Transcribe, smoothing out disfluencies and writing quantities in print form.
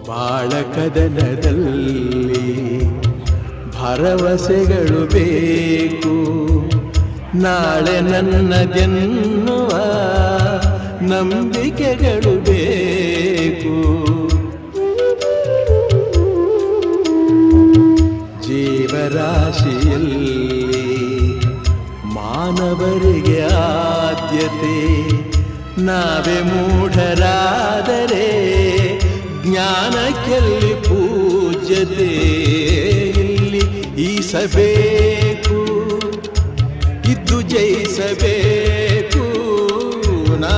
ಬಾಳ ಕದನದಲ್ಲಿ ಭರವಸೆಗಳು ಬೇಕು, ನಾಳೆ ನನ್ನದೆನ್ನುವ ನಂಬಿಕೆಗಳು ಬೇಕು. ಜೀವರಾಶಿಯಲ್ಲಿ ಮಾನವರಿಗೆ ಆದ್ಯತೆ, ನಾವೇ ಮೂಢರಾದರೆ ಜ್ಞಾನಕ್ಕೆಲ್ಲಿ ಪೂಜ್ಯತೆ. ಇಲ್ಲಿ ಈಸಬೇಕು, ಇದ್ದು ಜಯಿಸಬೇಕು, ನಾ